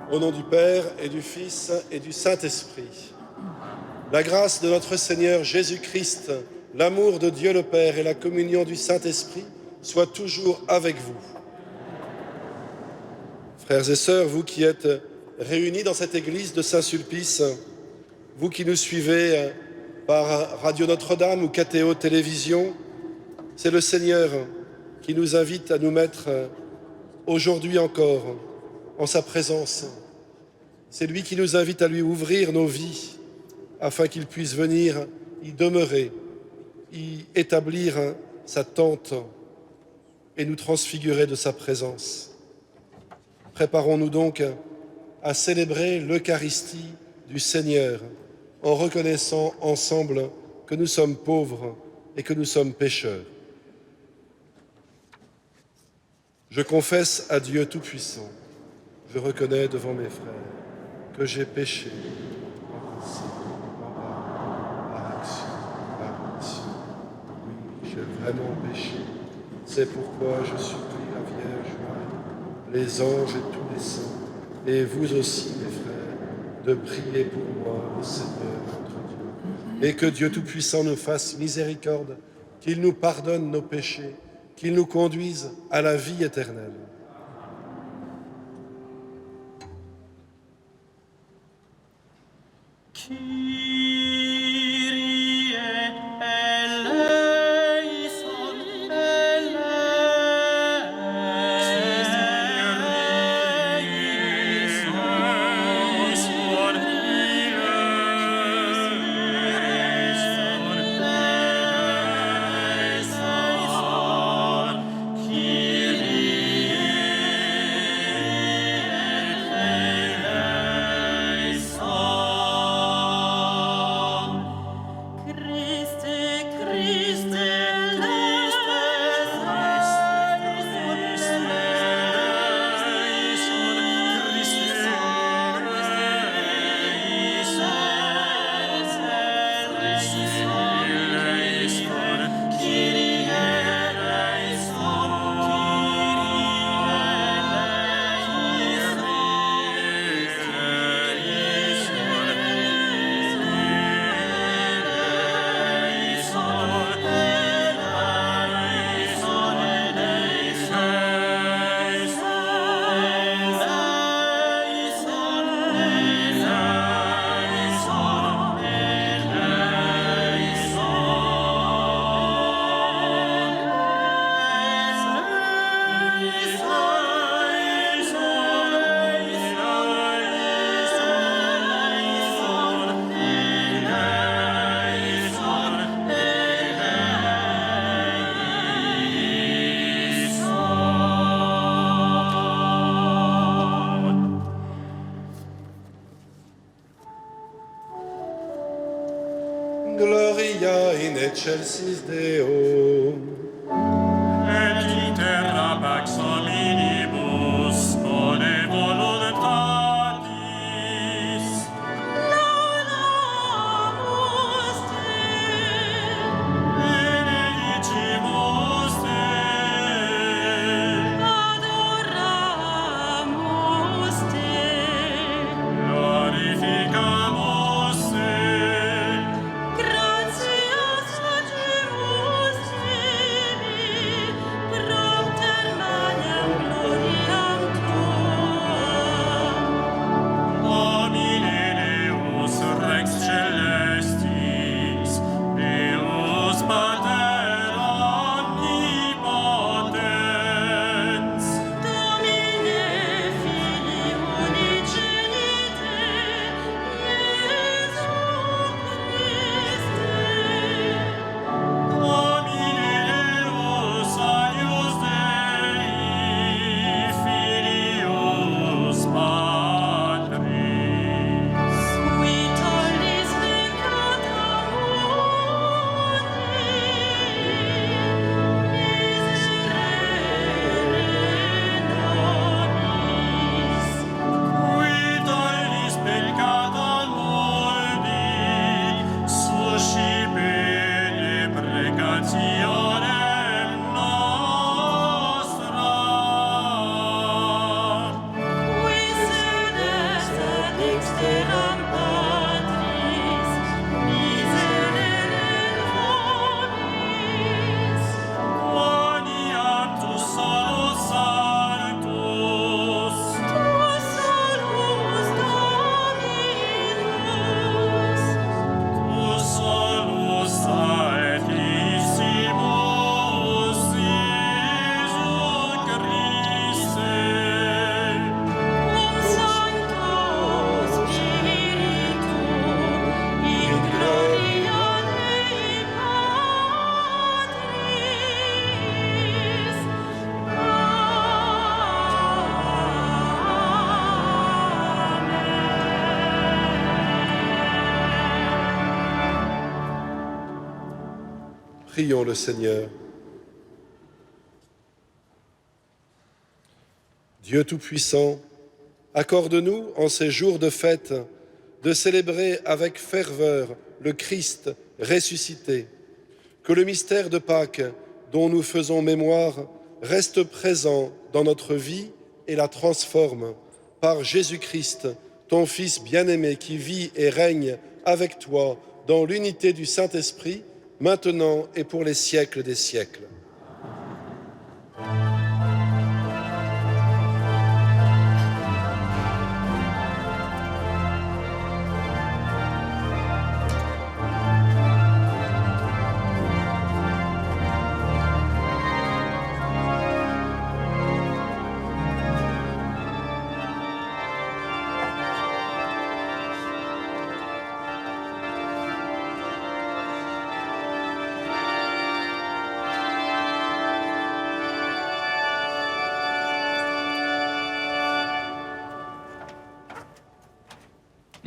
Au nom du Père et du Fils et du Saint-Esprit. La grâce de notre Seigneur Jésus-Christ, l'amour de Dieu le Père et la communion du Saint-Esprit soient toujours avec vous. Frères et sœurs, vous qui êtes réunis dans cette église de Saint-Sulpice, vous qui nous suivez par Radio Notre-Dame ou KTO Télévision, c'est le Seigneur qui nous invite à nous mettre aujourd'hui encore en sa présence. C'est lui qui nous invite à lui ouvrir nos vies afin qu'il puisse venir y demeurer, y établir sa tente et nous transfigurer de sa présence. Préparons-nous donc à célébrer l'Eucharistie du Seigneur en reconnaissant ensemble que nous sommes pauvres et que nous sommes pécheurs. Je confesse à Dieu Tout-Puissant, je reconnais devant mes frères que j'ai péché en pensée, en parole, par action, par omission. Oui, j'ai vraiment péché. C'est pourquoi je supplie la Vierge Marie, les anges et tous les saints, et vous aussi, mes frères, de prier pour moi, le Seigneur notre Dieu. Et que Dieu Tout-Puissant nous fasse miséricorde, qu'il nous pardonne nos péchés, qu'il nous conduise à la vie éternelle. Gloria in excelsis Deo. Et in terra pax hominibus bone voluntatis. Laudamus Te. Benedicimus Te. Adoramus Te. Glorificamus Te. Gratias facimus Te. Prions le Seigneur. Dieu Tout-Puissant, accorde-nous en ces jours de fête de célébrer avec ferveur le Christ ressuscité, que le mystère de Pâques dont nous faisons mémoire reste présent dans notre vie et la transforme par Jésus-Christ, ton Fils bien-aimé qui vit et règne avec toi dans l'unité du Saint-Esprit, maintenant et pour les siècles des siècles.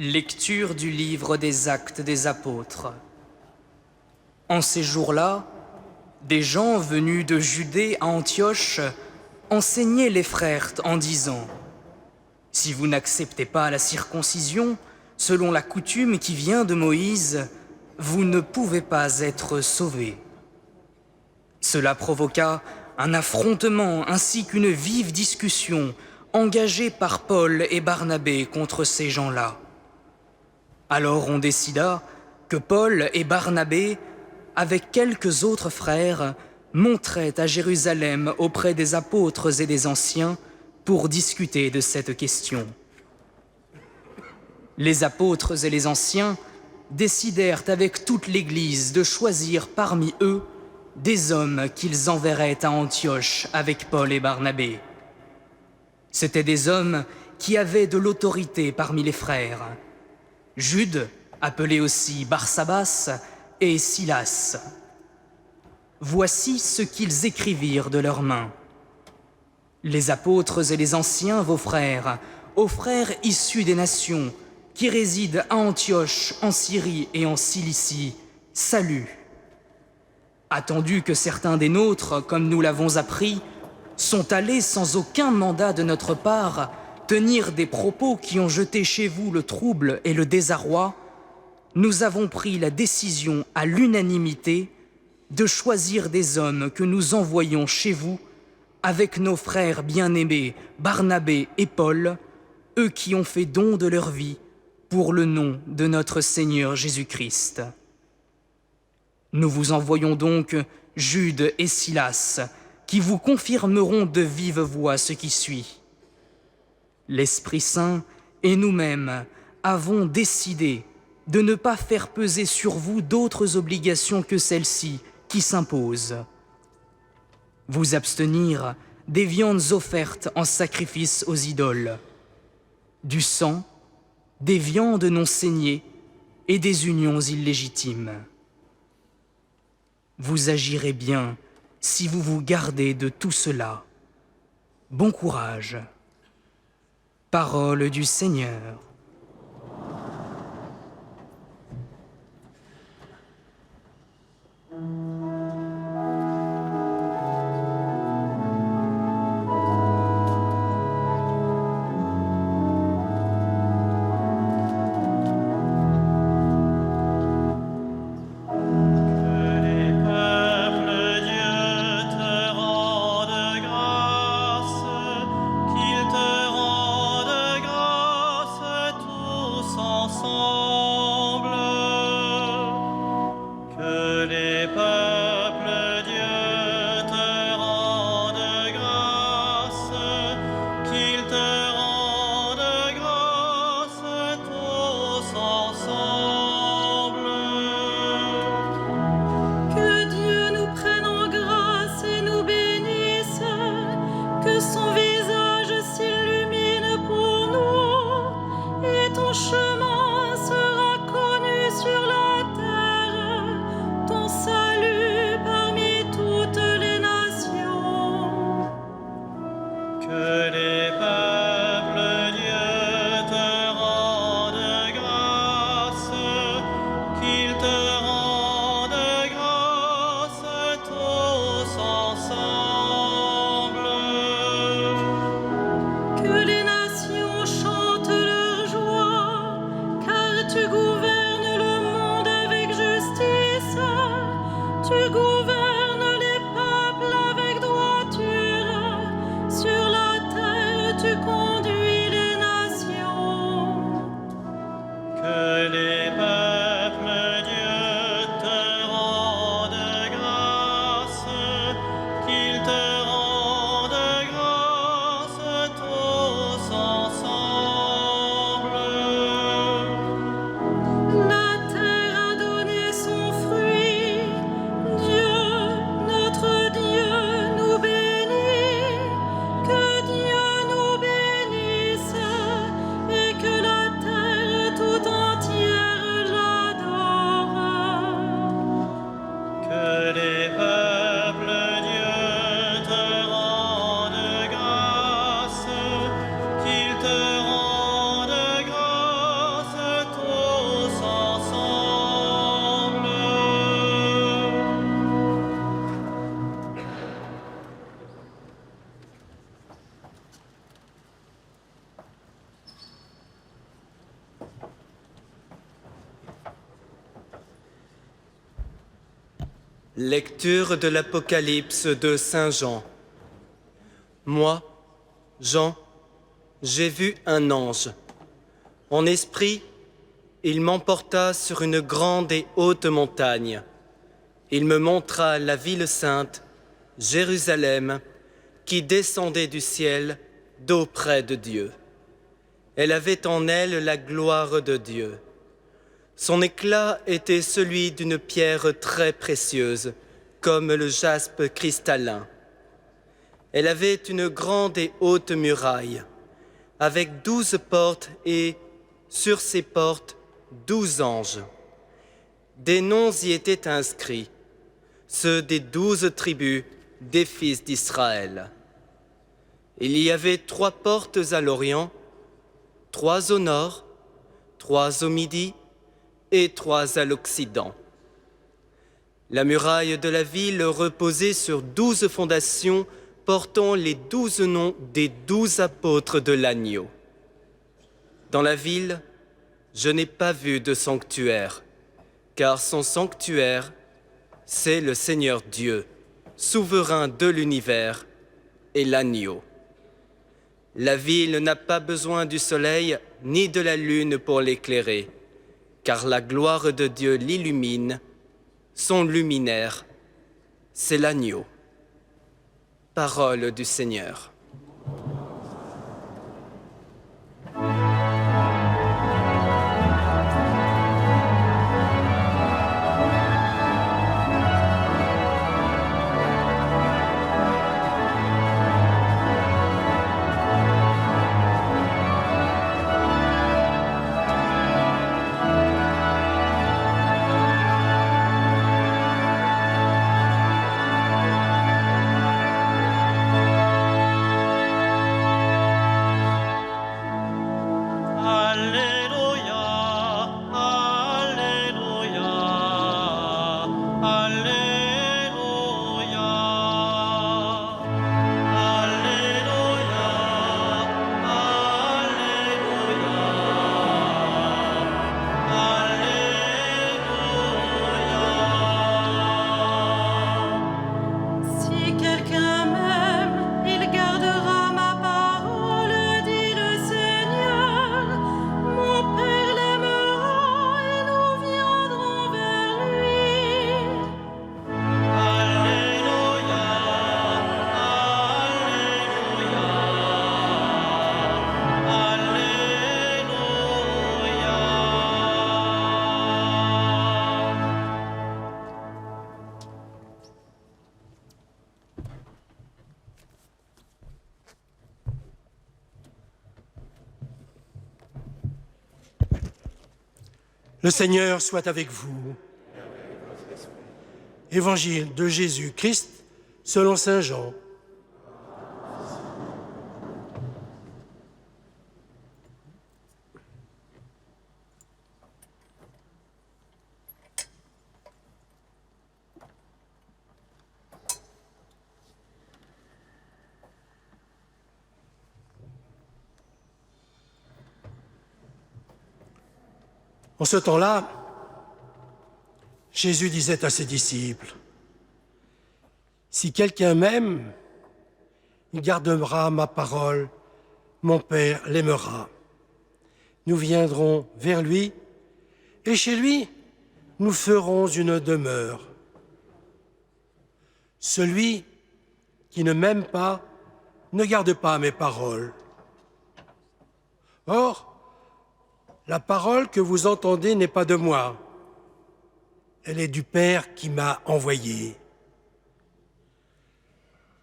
Lecture du livre des Actes des Apôtres. En ces jours-là, des gens venus de Judée à Antioche enseignaient les frères en disant : « Si vous n'acceptez pas la circoncision, selon la coutume qui vient de Moïse, vous ne pouvez pas être sauvés. » Cela provoqua un affrontement ainsi qu'une vive discussion engagée par Paul et Barnabé contre ces gens-là. Alors on décida que Paul et Barnabé, avec quelques autres frères, monteraient à Jérusalem auprès des apôtres et des anciens pour discuter de cette question. Les apôtres et les anciens décidèrent avec toute l'Église de choisir parmi eux des hommes qu'ils enverraient à Antioche avec Paul et Barnabé. C'étaient des hommes qui avaient de l'autorité parmi les frères. Jude, appelé aussi Barsabas, et Silas. Voici ce qu'ils écrivirent de leurs mains. Les apôtres et les anciens, vos frères, aux frères issus des nations, qui résident à Antioche, en Syrie et en Cilicie, salut. Attendu que certains des nôtres, comme nous l'avons appris, sont allés sans aucun mandat de notre part tenir des propos qui ont jeté chez vous le trouble et le désarroi, nous avons pris la décision à l'unanimité de choisir des hommes que nous envoyons chez vous avec nos frères bien-aimés Barnabé et Paul, eux qui ont fait don de leur vie pour le nom de notre Seigneur Jésus-Christ. Nous vous envoyons donc Jude et Silas, qui vous confirmeront de vive voix ce qui suit. L'Esprit Saint et nous-mêmes avons décidé de ne pas faire peser sur vous d'autres obligations que celles-ci qui s'imposent. Vous abstenir des viandes offertes en sacrifice aux idoles, du sang, des viandes non saignées et des unions illégitimes. Vous agirez bien si vous vous gardez de tout cela. Bon courage. Parole du Seigneur. Qu'il te rende grâce Que les nations chantent leur joie, car tu gouvernes le monde avec justice. Tu gouvernes les peuples avec droiture. Sur la terre, tu conduis les nations. Que les peuples, Dieu, te rendent grâce, qu'ils te rendent grâce tous ensemble. La terre a donné son fruit. Dieu, notre Dieu, nous bénit. Que Dieu nous bénisse et que la terre tout entière l'adore. Que les peuples, Dieu, te rendent grâce, qu'ils te rendent grâce tous ensemble. Lecture de l'Apocalypse de Saint Jean. Moi, Jean, j'ai vu un ange. En esprit, il m'emporta sur une grande et haute montagne. Il me montra la ville sainte, Jérusalem, qui descendait du ciel d'auprès de Dieu. Elle avait en elle la gloire de Dieu. Son éclat était celui d'une pierre très précieuse, comme le jaspe cristallin. Elle avait une grande et haute muraille, avec 12 portes et, sur ces portes, 12 anges. Des noms y étaient inscrits, ceux des 12 tribus des fils d'Israël. Il y avait 3 portes à l'Orient, 3 au nord, 3 au midi et 3 à l'Occident. La muraille de la ville reposait sur 12 fondations portant les 12 noms des 12 apôtres de l'agneau. Dans la ville, je n'ai pas vu de sanctuaire, car son sanctuaire, c'est le Seigneur Dieu, souverain de l'univers, et l'agneau. La ville n'a pas besoin du soleil ni de la lune pour l'éclairer, car la gloire de Dieu l'illumine, son luminaire, c'est l'agneau. Parole du Seigneur. Alléluia, Alléluia, Alléluia, Alléluia, Alléluia. Si quelqu'un m'aime, il gardera ma parole, dit le Seigneur. Mon Père l'aimera et nous viendrons vers lui. Alléluia, Alléluia, Alléluia. Le Seigneur soit avec vous. Évangile de Jésus-Christ selon saint Jean. En ce temps-là, Jésus disait à ses disciples, « Si quelqu'un m'aime, il gardera ma parole, mon Père l'aimera. Nous viendrons vers lui, et chez lui, nous ferons une demeure. Celui qui ne m'aime pas ne garde pas mes paroles. Or, la parole que vous entendez n'est pas de moi, elle est du Père qui m'a envoyé.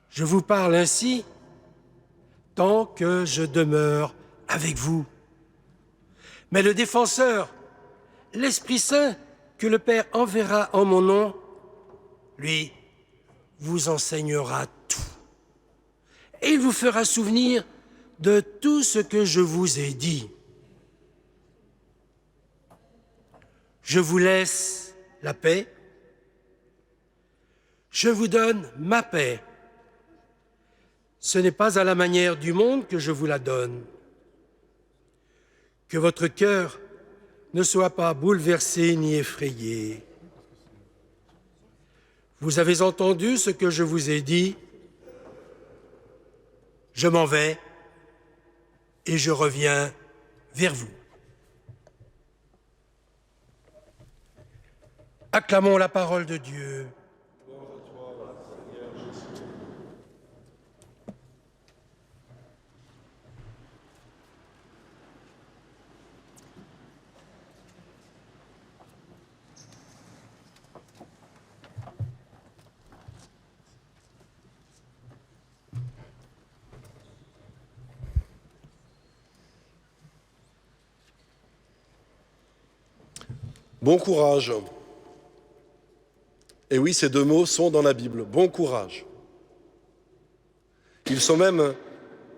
Je vous parle ainsi tant que je demeure avec vous. Mais le défenseur, l'Esprit Saint que le Père enverra en mon nom, lui, vous enseignera tout. Et il vous fera souvenir de tout ce que je vous ai dit. Je vous laisse la paix. Je vous donne ma paix. Ce n'est pas à la manière du monde que je vous la donne. Que votre cœur ne soit pas bouleversé ni effrayé. Vous avez entendu ce que je vous ai dit. Je m'en vais et je reviens vers vous. Acclamons la parole de Dieu. Bon courage. Et oui, ces deux mots sont dans la Bible. Bon courage. Ils sont même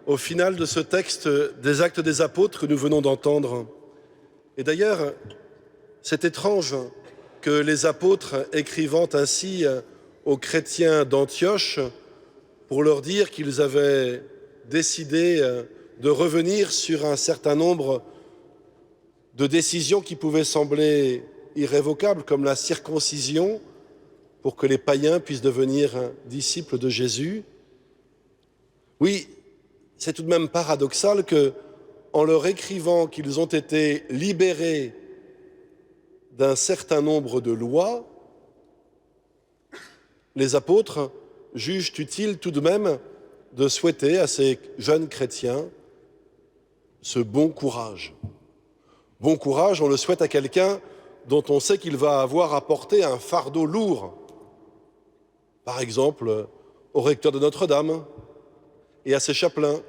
au final de ce texte des Actes des Apôtres que nous venons d'entendre. Et d'ailleurs, c'est étrange que les apôtres, écrivant ainsi aux chrétiens d'Antioche pour leur dire qu'ils avaient décidé de revenir sur un certain nombre de décisions qui pouvaient sembler irrévocables, comme la circoncision, pour que les païens puissent devenir disciples de Jésus. Oui, c'est tout de même paradoxal que, en leur écrivant qu'ils ont été libérés d'un certain nombre de lois, les apôtres jugent utile tout de même de souhaiter à ces jeunes chrétiens ce bon courage. Bon courage, on le souhaite à quelqu'un dont on sait qu'il va avoir à porter un fardeau lourd. Par exemple, au recteur de Notre-Dame et à ses chapelains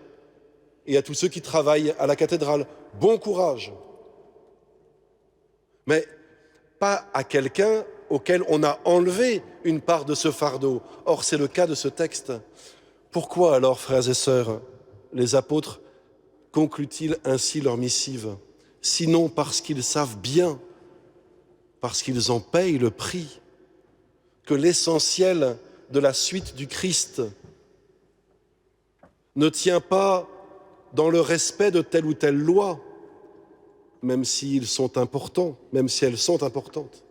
et à tous ceux qui travaillent à la cathédrale. Bon courage. Mais pas à quelqu'un auquel on a enlevé une part de ce fardeau. Or, c'est le cas de ce texte. Pourquoi alors, frères et sœurs, les apôtres concluent-ils ainsi leur missive? Sinon parce qu'ils savent bien, parce qu'ils en payent le prix, que l'essentiel de la suite du Christ ne tient pas dans le respect de telle ou telle loi, même si elles sont importantes.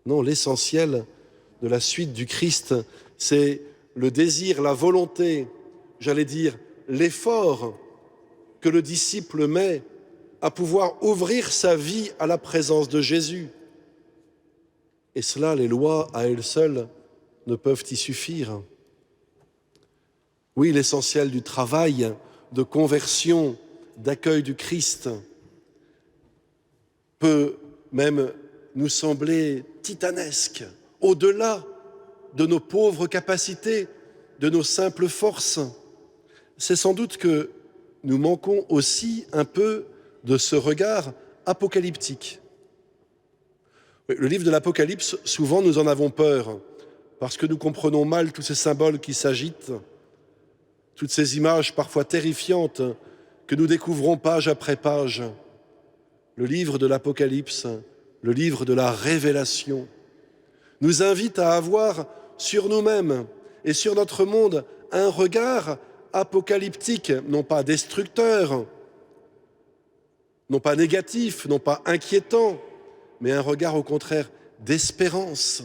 Non, l'essentiel de la suite du Christ, c'est le désir, la volonté, j'allais dire l'effort que le disciple met à pouvoir ouvrir sa vie à la présence de Jésus. Et cela, les lois à elles seules ne peuvent y suffire. Oui, l'essentiel du travail de conversion, d'accueil du Christ peut même nous sembler titanesque, au-delà de nos pauvres capacités, de nos simples forces. C'est sans doute que nous manquons aussi un peu de ce regard apocalyptique. Le livre de l'Apocalypse, souvent nous en avons peur, parce que nous comprenons mal tous ces symboles qui s'agitent, toutes ces images parfois terrifiantes que nous découvrons page après page. Le livre de l'Apocalypse, le livre de la révélation, nous invite à avoir sur nous-mêmes et sur notre monde un regard apocalyptique, non pas destructeur, non pas négatif, non pas inquiétant, mais un regard au contraire d'espérance.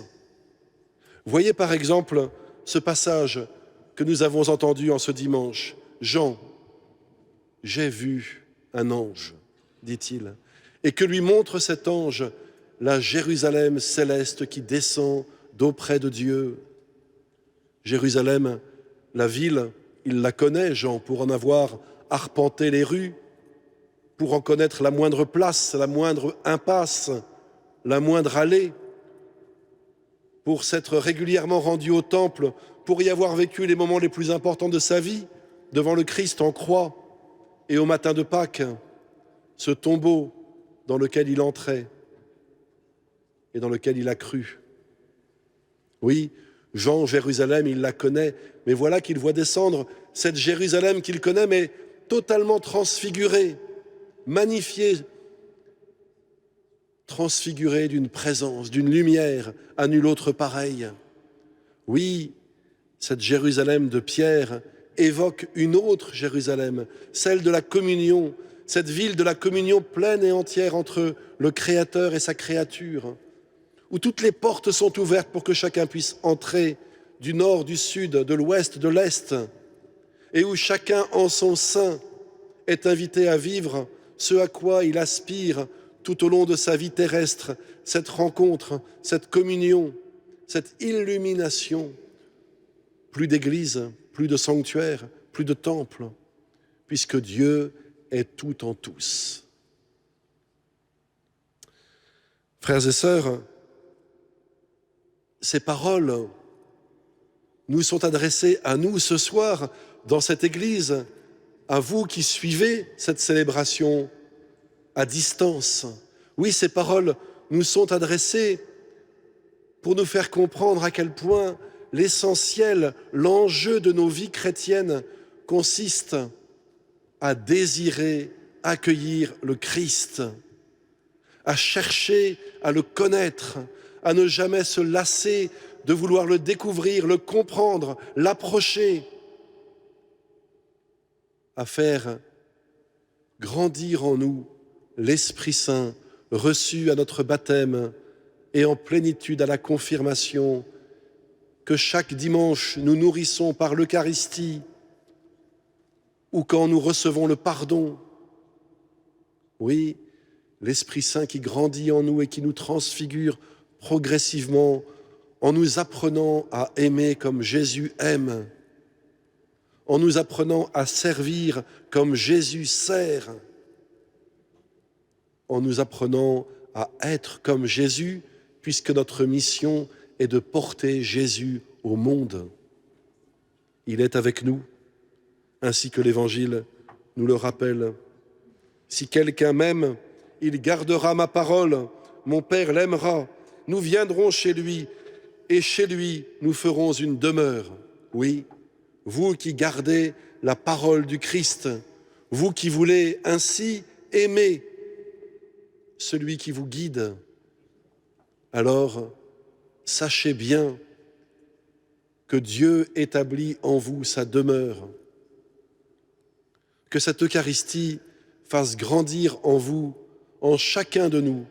Voyez par exemple ce passage que nous avons entendu en ce dimanche. Jean, j'ai vu un ange, dit-il, et que lui montre cet ange la Jérusalem céleste qui descend d'auprès de Dieu. Jérusalem, la ville, il la connaît, Jean, pour en avoir arpenté les rues, pour en connaître la moindre place, la moindre impasse, la moindre allée, pour s'être régulièrement rendu au temple, pour y avoir vécu les moments les plus importants de sa vie, devant le Christ en croix, et au matin de Pâques, ce tombeau dans lequel il entrait et dans lequel il a cru. Oui, Jean, Jérusalem, il la connaît, mais voilà qu'il voit descendre cette Jérusalem qu'il connaît, mais totalement transfigurée, magnifiée, transfigurée d'une présence, d'une lumière à nul autre pareille. Oui, cette Jérusalem de Pierre évoque une autre Jérusalem, celle de la communion, cette ville de la communion pleine et entière entre le Créateur et sa créature, où toutes les portes sont ouvertes pour que chacun puisse entrer du nord, du sud, de l'ouest, de l'est, et où chacun en son sein est invité à vivre ce à quoi il aspire tout au long de sa vie terrestre, cette rencontre, cette communion, cette illumination. Plus d'église, plus de sanctuaire, plus de temple, puisque Dieu est tout en tous. Frères et sœurs, ces paroles nous sont adressées à nous ce soir dans cette église, à vous qui suivez cette célébration à distance. Oui, ces paroles nous sont adressées pour nous faire comprendre à quel point l'essentiel, l'enjeu de nos vies chrétiennes consiste à désirer accueillir le Christ, à chercher à le connaître, à ne jamais se lasser de vouloir le découvrir, le comprendre, l'approcher, à faire grandir en nous l'Esprit Saint reçu à notre baptême et en plénitude à la confirmation, que chaque dimanche nous nourrissons par l'Eucharistie ou quand nous recevons le pardon. Oui, l'Esprit Saint qui grandit en nous et qui nous transfigure progressivement en nous apprenant à aimer comme Jésus aime, en nous apprenant à servir comme Jésus sert, en nous apprenant à être comme Jésus, puisque notre mission est de porter Jésus au monde. Il est avec nous, ainsi que l'Évangile nous le rappelle. Si quelqu'un m'aime, il gardera ma parole, mon Père l'aimera, nous viendrons chez lui, et chez lui nous ferons une demeure. Oui, vous qui gardez la parole du Christ, vous qui voulez ainsi aimer celui qui vous guide, alors sachez bien que Dieu établit en vous sa demeure, que cette Eucharistie fasse grandir en vous, en chacun de nous,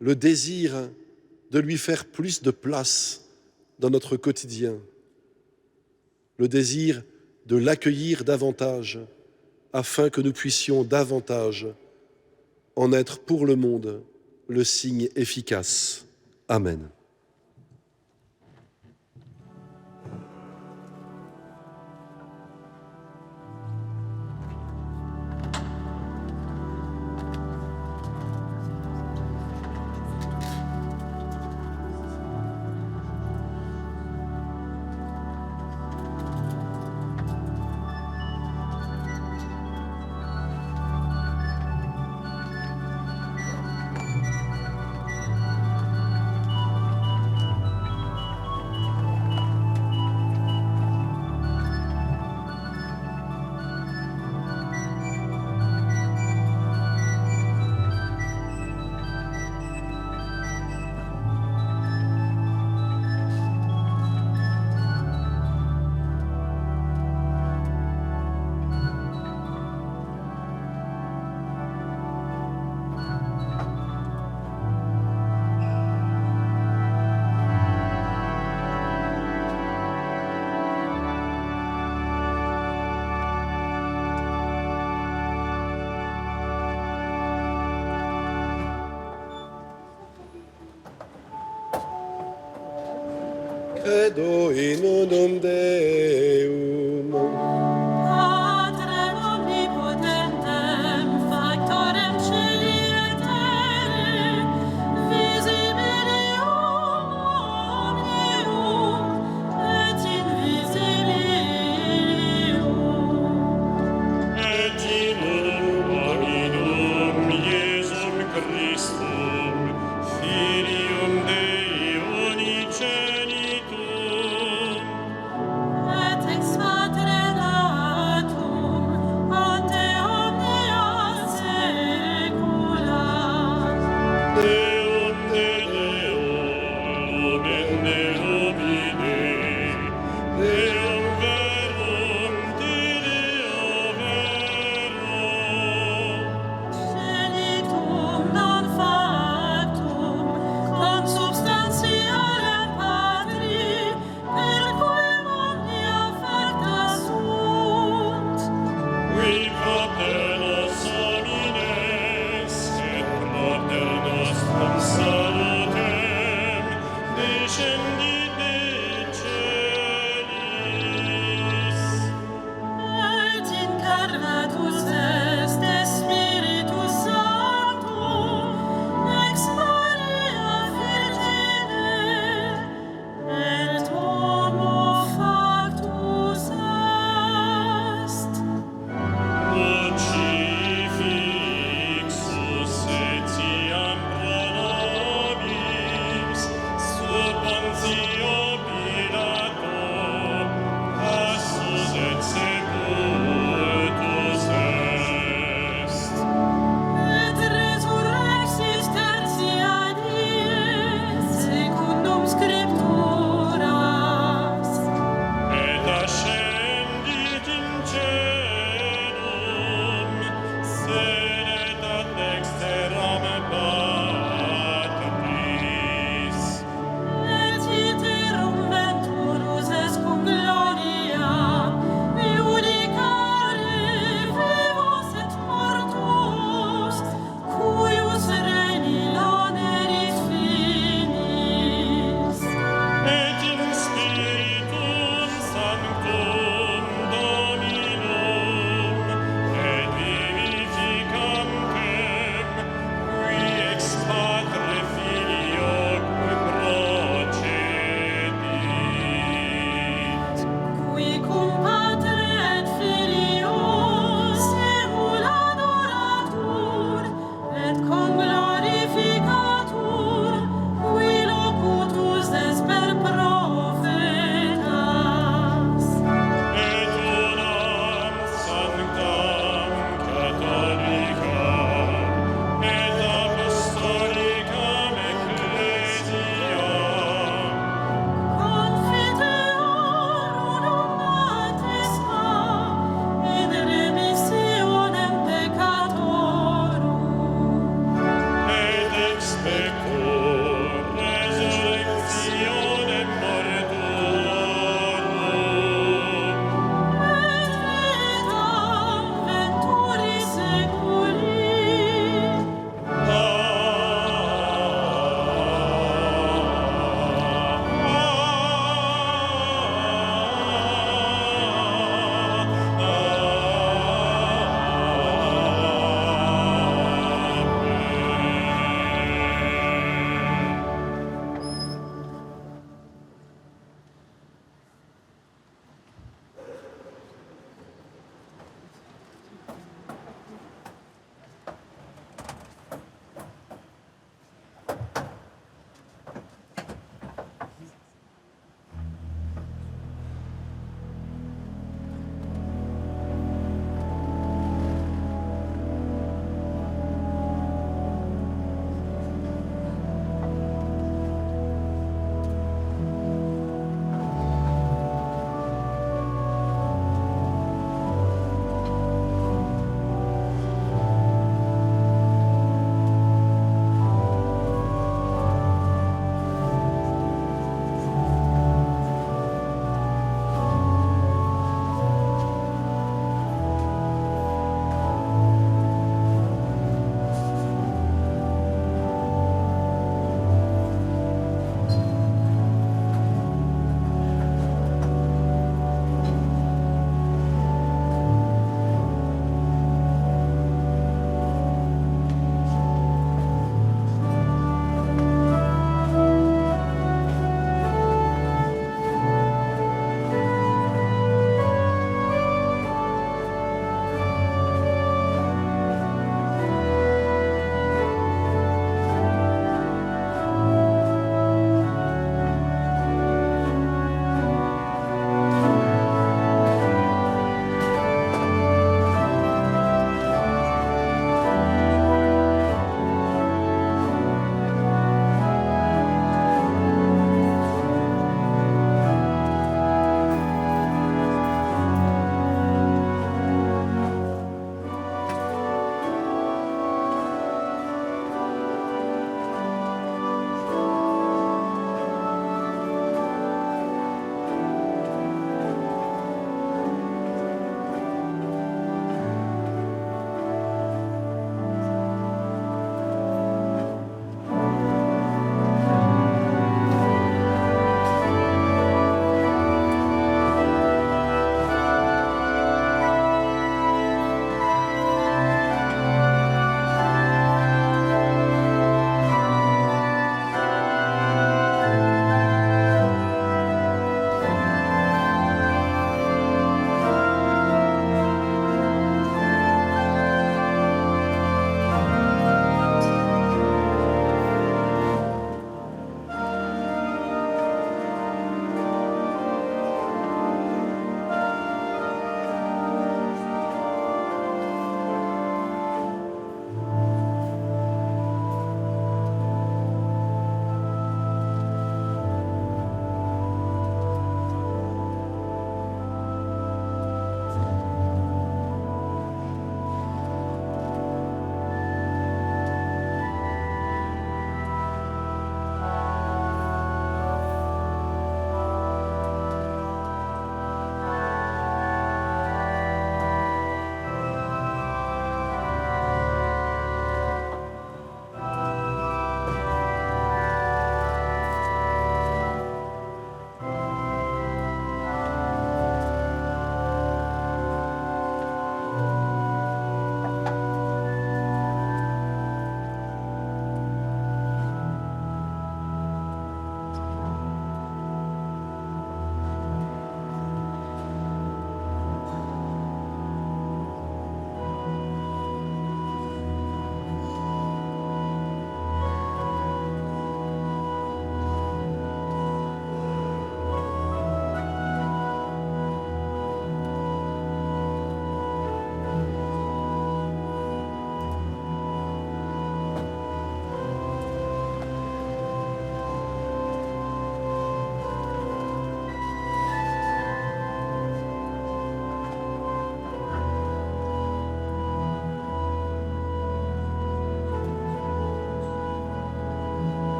le désir de lui faire plus de place dans notre quotidien, le désir de l'accueillir davantage, afin que nous puissions davantage en être pour le monde le signe efficace. Amen. credo in unum Deum, Patrem omnipotentem, factorem celi et terrae, visibilium omnium et invisibilium. Et in hominum Iesum Christum, Filium Dei unigenitum, Et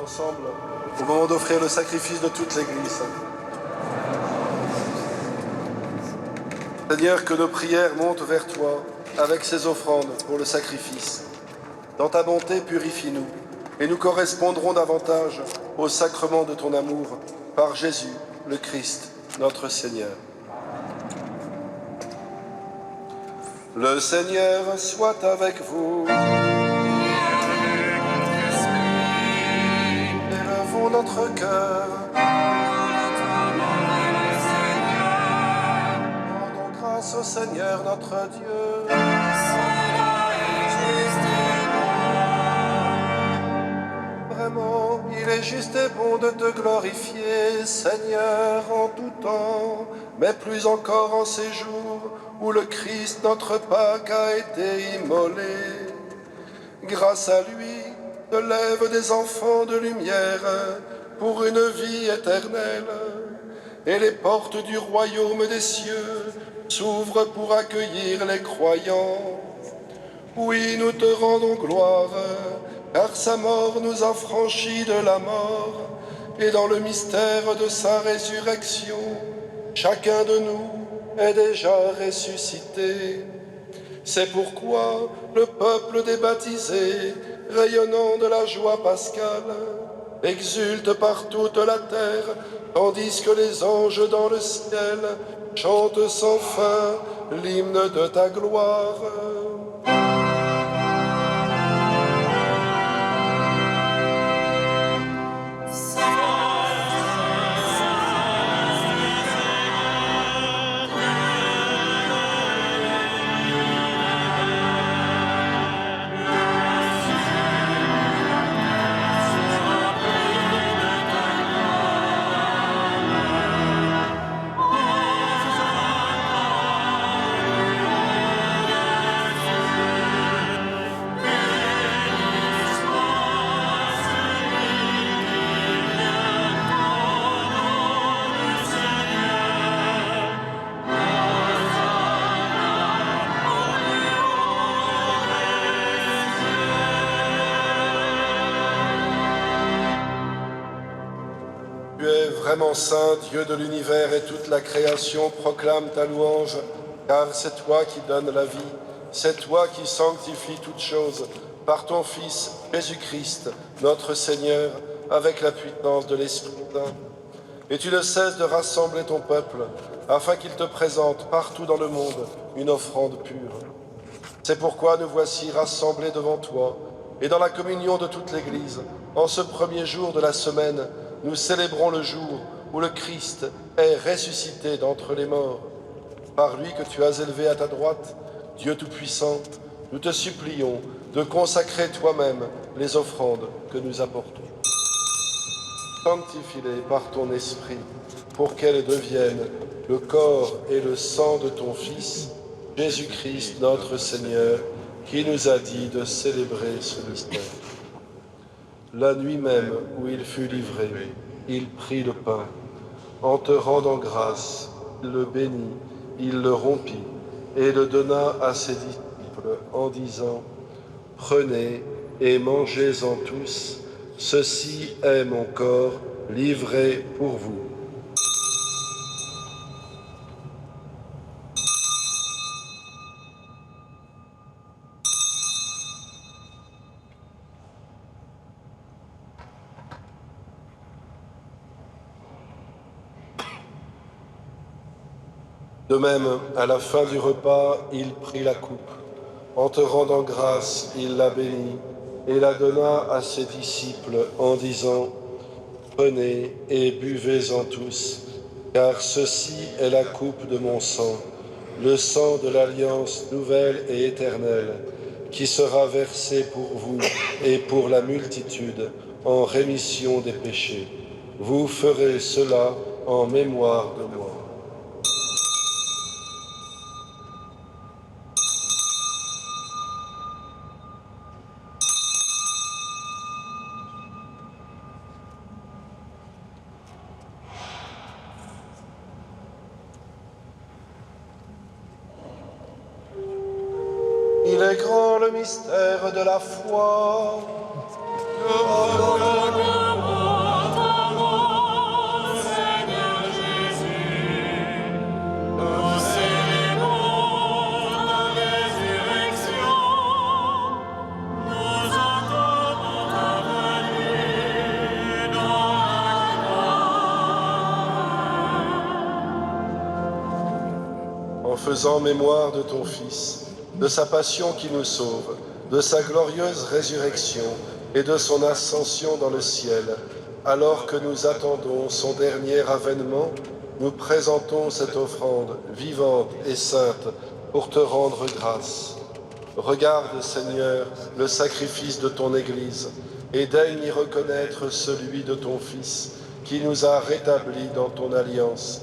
ensemble au moment d'offrir le sacrifice de toute l'Église. Seigneur, que nos prières montent vers toi avec ces offrandes pour le sacrifice. Dans ta bonté, purifie-nous et nous correspondrons davantage au sacrement de ton amour par Jésus, le Christ, notre Seigneur. Le Seigneur soit avec vous. Élevons notre cœur. Rendons grâce au Seigneur notre Dieu. Vraiment, il est juste et bon de te glorifier, Seigneur, en tout temps, mais plus encore en ces jours où le Christ, notre Pâque, a été immolé. Grâce à lui, te lèvent des enfants de lumière pour une vie éternelle, et les portes du royaume des cieux s'ouvrent pour accueillir les croyants. Oui, nous te rendons gloire, car sa mort nous a franchis de la mort, et dans le mystère de sa résurrection, chacun de nous est déjà ressuscité. C'est pourquoi le peuple des baptisés, rayonnant de la joie pascale, exulte par toute la terre, tandis que les anges dans le ciel chantent sans fin l'hymne de ta gloire. Tu es vraiment saint, Dieu de l'univers, et toute la création proclame ta louange, car c'est toi qui donnes la vie, c'est toi qui sanctifies toutes choses, par ton Fils Jésus-Christ, notre Seigneur, avec la puissance de l'Esprit Saint. Et tu ne cesses de rassembler ton peuple, afin qu'il te présente partout dans le monde une offrande pure. C'est pourquoi nous voici rassemblés devant toi, et dans la communion de toute l'Église, en ce premier jour de la semaine, nous célébrons le jour où le Christ est ressuscité d'entre les morts. Par lui que tu as élevé à ta droite, Dieu Tout-Puissant, nous te supplions de consacrer toi-même les offrandes que nous apportons. Sanctifie-les par ton Esprit, pour qu'elles deviennent le corps et le sang de ton Fils, Jésus-Christ notre Seigneur, qui nous a dit de célébrer ce mystère. La nuit même où il fut livré, il prit le pain. En te rendant grâce, il le bénit, il le rompit et le donna à ses disciples en disant : « Prenez et mangez-en tous, ceci est mon corps livré pour vous. » De même, à la fin du repas, il prit la coupe. En te rendant grâce, il la bénit et la donna à ses disciples en disant : « Prenez et buvez-en tous, car ceci est la coupe de mon sang, le sang de l'alliance nouvelle et éternelle, qui sera versé pour vous et pour la multitude en rémission des péchés. Vous ferez cela en mémoire de moi. » Il est grand le mystère de la foi. en faisant mémoire de ton Fils, de sa passion qui nous sauve, de sa glorieuse résurrection et de son ascension dans le ciel, alors que nous attendons son dernier avènement, nous présentons cette offrande vivante et sainte pour te rendre grâce. Regarde, Seigneur, le sacrifice de ton Église et daigne y reconnaître celui de ton Fils qui nous a rétablis dans ton alliance.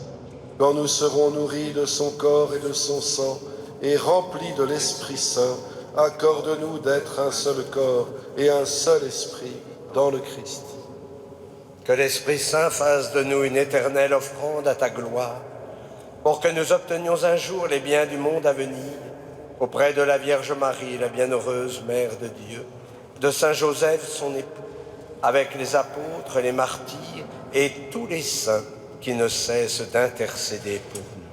Quand nous serons nourris de son corps et de son sang et remplis de l'Esprit Saint, accorde-nous d'être un seul corps et un seul esprit dans le Christ. Que l'Esprit Saint fasse de nous une éternelle offrande à ta gloire, pour que nous obtenions un jour les biens du monde à venir, auprès de la Vierge Marie, la bienheureuse Mère de Dieu, de Saint Joseph, son époux, avec les apôtres, les martyrs et tous les saints qui ne cessent d'intercéder pour nous.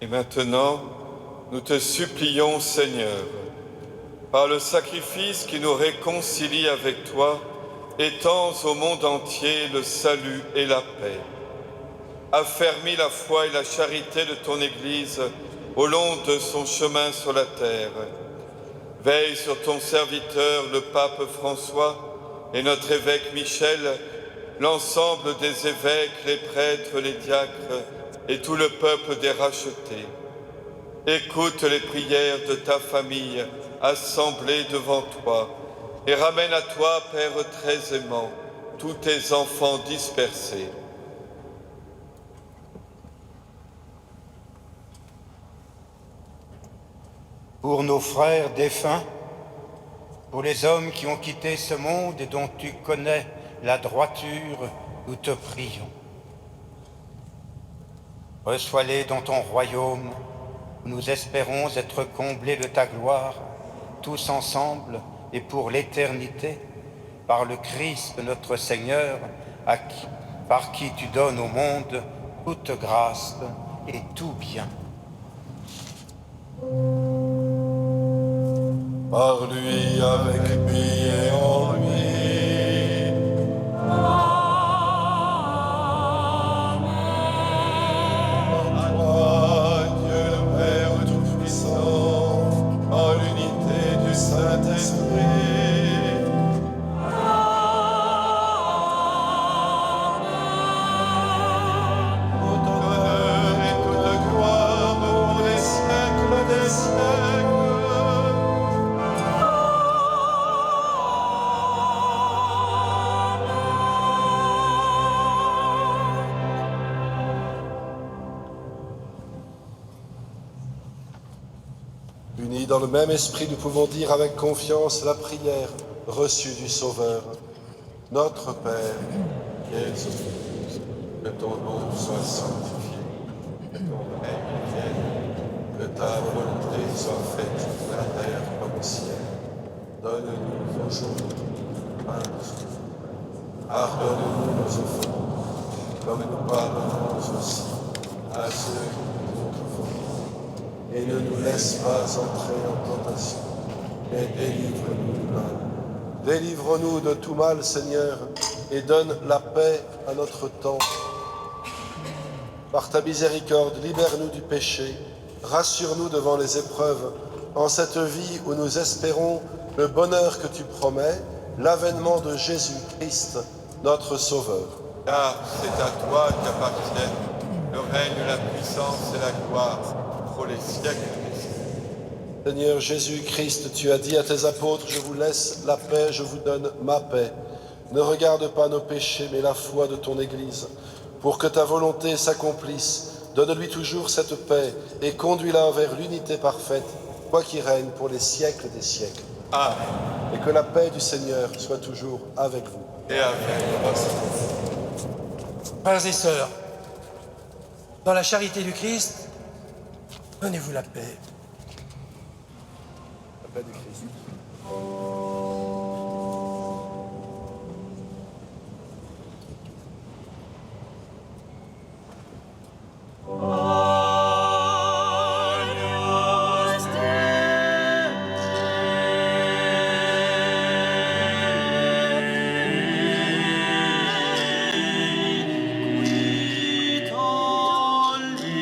Et maintenant, nous te supplions, Seigneur, par le sacrifice qui nous réconcilie avec toi, étends au monde entier le salut et la paix. Affermis la foi et la charité de ton Église au long de son chemin sur la terre. Veille sur ton serviteur, le pape François, et notre évêque Michel, l'ensemble des évêques, les prêtres, les diacres, et tout le peuple des rachetés. Écoute les prières de ta famille assemblée devant toi, et ramène à toi, Père très aimant, tous tes enfants dispersés. Pour nos frères défunts, pour les hommes qui ont quitté ce monde et dont tu connais la droiture, nous te prions. Reçois-les dans ton royaume, où nous espérons être comblés de ta gloire, tous ensemble et pour l'éternité, par le Christ notre Seigneur, par qui tu donnes au monde toute grâce et tout bien. Par lui, avec lui et en lui. À toi, Dieu le Père Tout-Puissant, en l'unité du Saint-Esprit. Tout honneur et toute gloire pour les siècles des siècles. Unis dans le même esprit, nous pouvons dire avec confiance la prière reçue du Sauveur. Notre Père, qui es aux cieux, que ton nom soit sanctifié, que ton règne vienne, que ta volonté soit faite sur la terre comme au ciel. Donne-nous aujourd'hui notre pain de ce jour. Pardonne-nous nos offenses, comme nous pardonnons aussi à ceux qui nous ont offensés. Et ne nous laisse pas entrer en tentation, mais délivre-nous du mal. Délivre-nous de tout mal, Seigneur, et donne la paix à notre temps. Par ta miséricorde, libère-nous du péché, rassure-nous devant les épreuves, en cette vie où nous espérons le bonheur que tu promets, l'avènement de Jésus-Christ, notre Sauveur. Car c'est à toi qu'appartiennent le règne, la puissance et la gloire pour les siècles des siècles. Seigneur Jésus-Christ, tu as dit à tes apôtres, je vous laisse la paix, je vous donne ma paix. Ne regarde pas nos péchés, mais la foi de ton Église. Pour que ta volonté s'accomplisse, donne-lui toujours cette paix et conduis-la vers l'unité parfaite, toi qui règnes pour les siècles des siècles. Amen. Et que la paix du Seigneur soit toujours avec vous. Et avec votre. Frères et sœurs, dans la charité du Christ, donnez-vous la paix. La paix du Christ. Qui tolli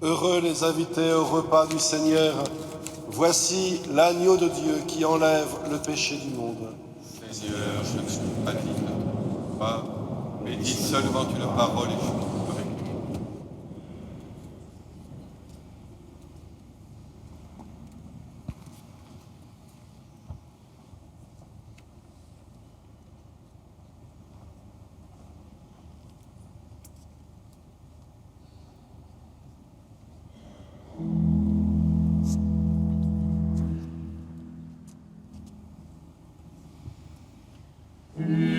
Heureux les invités au repas du Seigneur. Voici l'agneau de Dieu qui enlève le péché du monde. Seigneur, je ne suis pas digne de te recevoir, mais dis seulement une parole et je ferai. If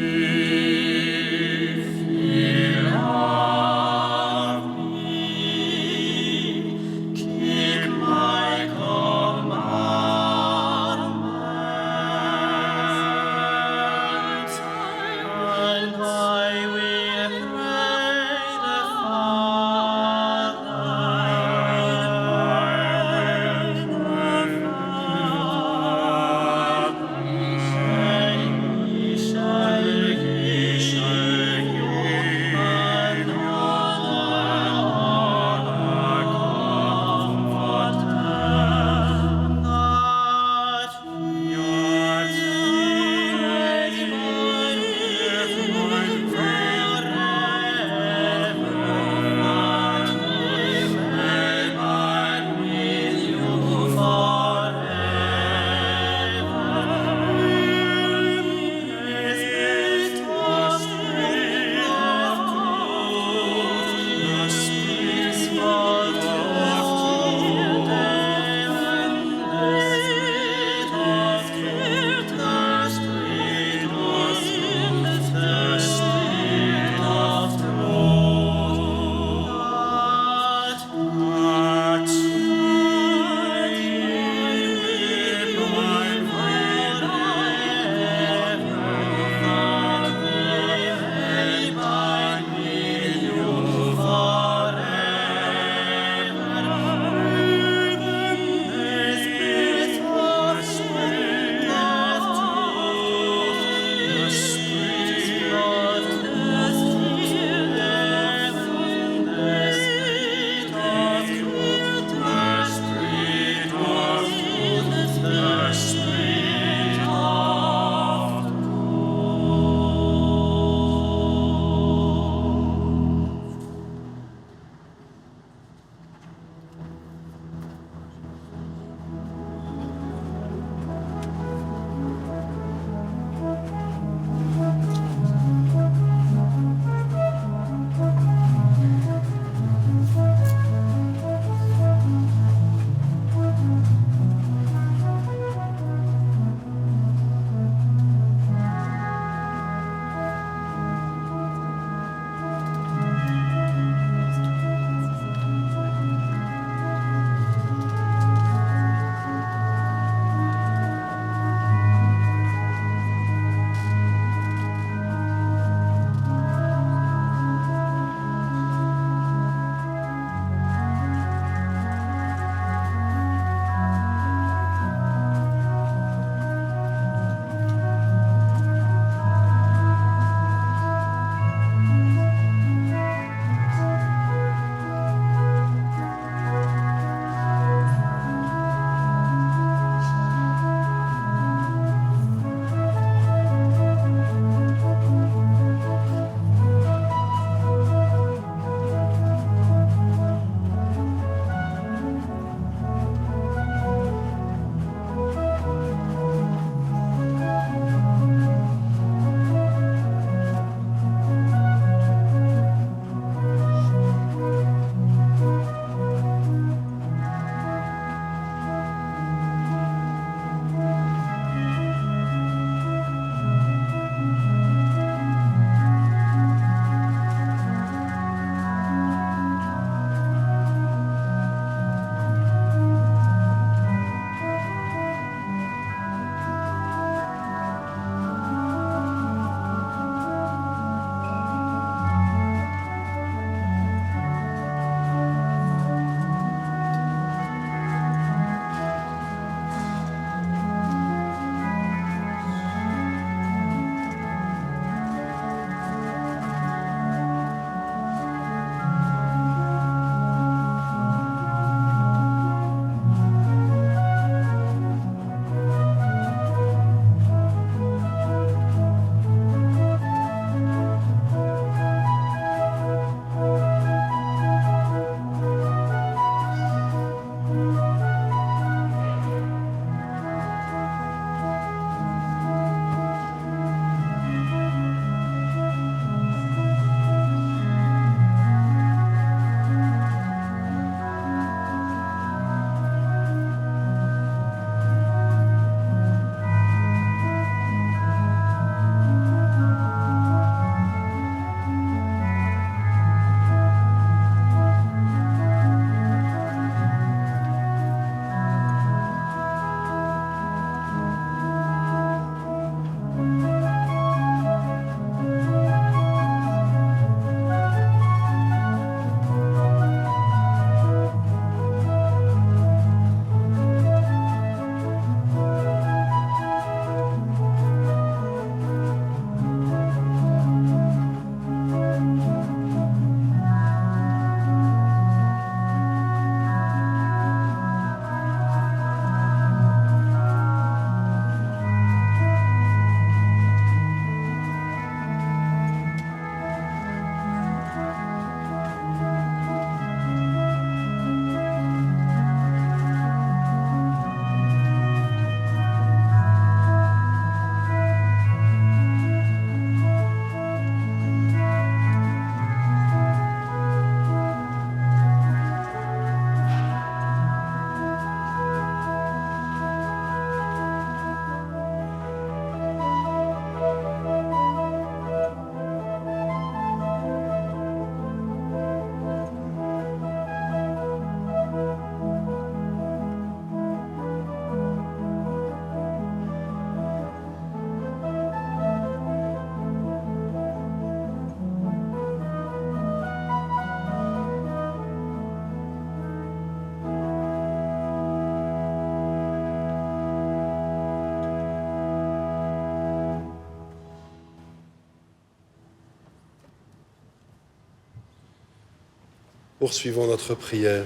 Poursuivons notre prière.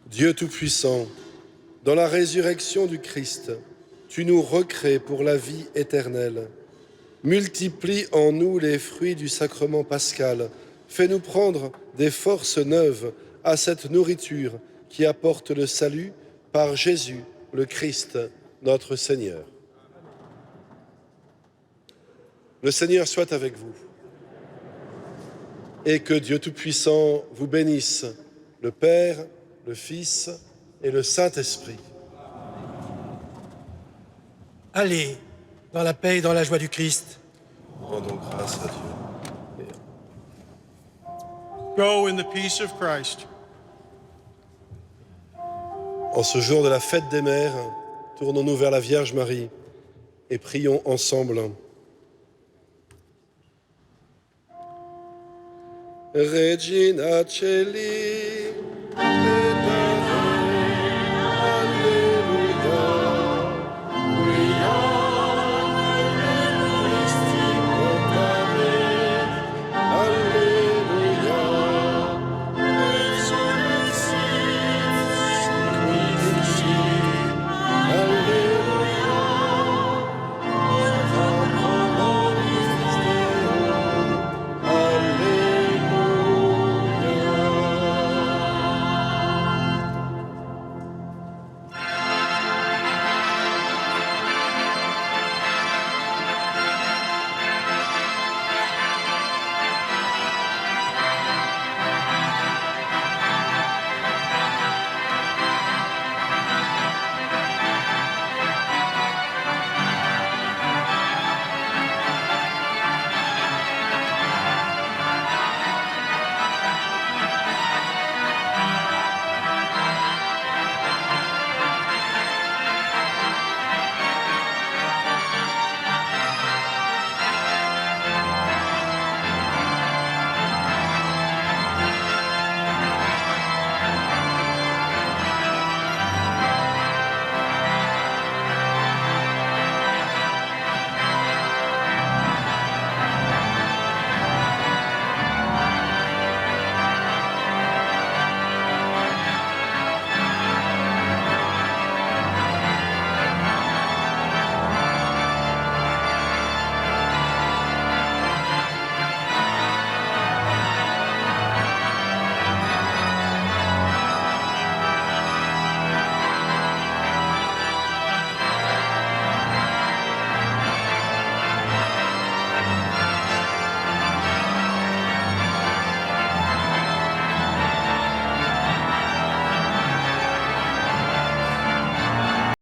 Dieu Tout-Puissant, dans la résurrection du Christ, tu nous recrées pour la vie éternelle. Multiplie en nous les fruits du sacrement pascal. Fais-nous prendre des forces neuves à cette nourriture qui apporte le salut par Jésus, le Christ, notre Seigneur. Le Seigneur soit avec vous. Et que Dieu Tout-Puissant vous bénisse, le Père, le Fils et le Saint-Esprit. Allez, dans la paix et dans la joie du Christ. Rendons grâce à Dieu. Go in the peace of Christ. En ce jour de la fête des mères, tournons-nous vers la Vierge Marie et prions ensemble. Regina Celi,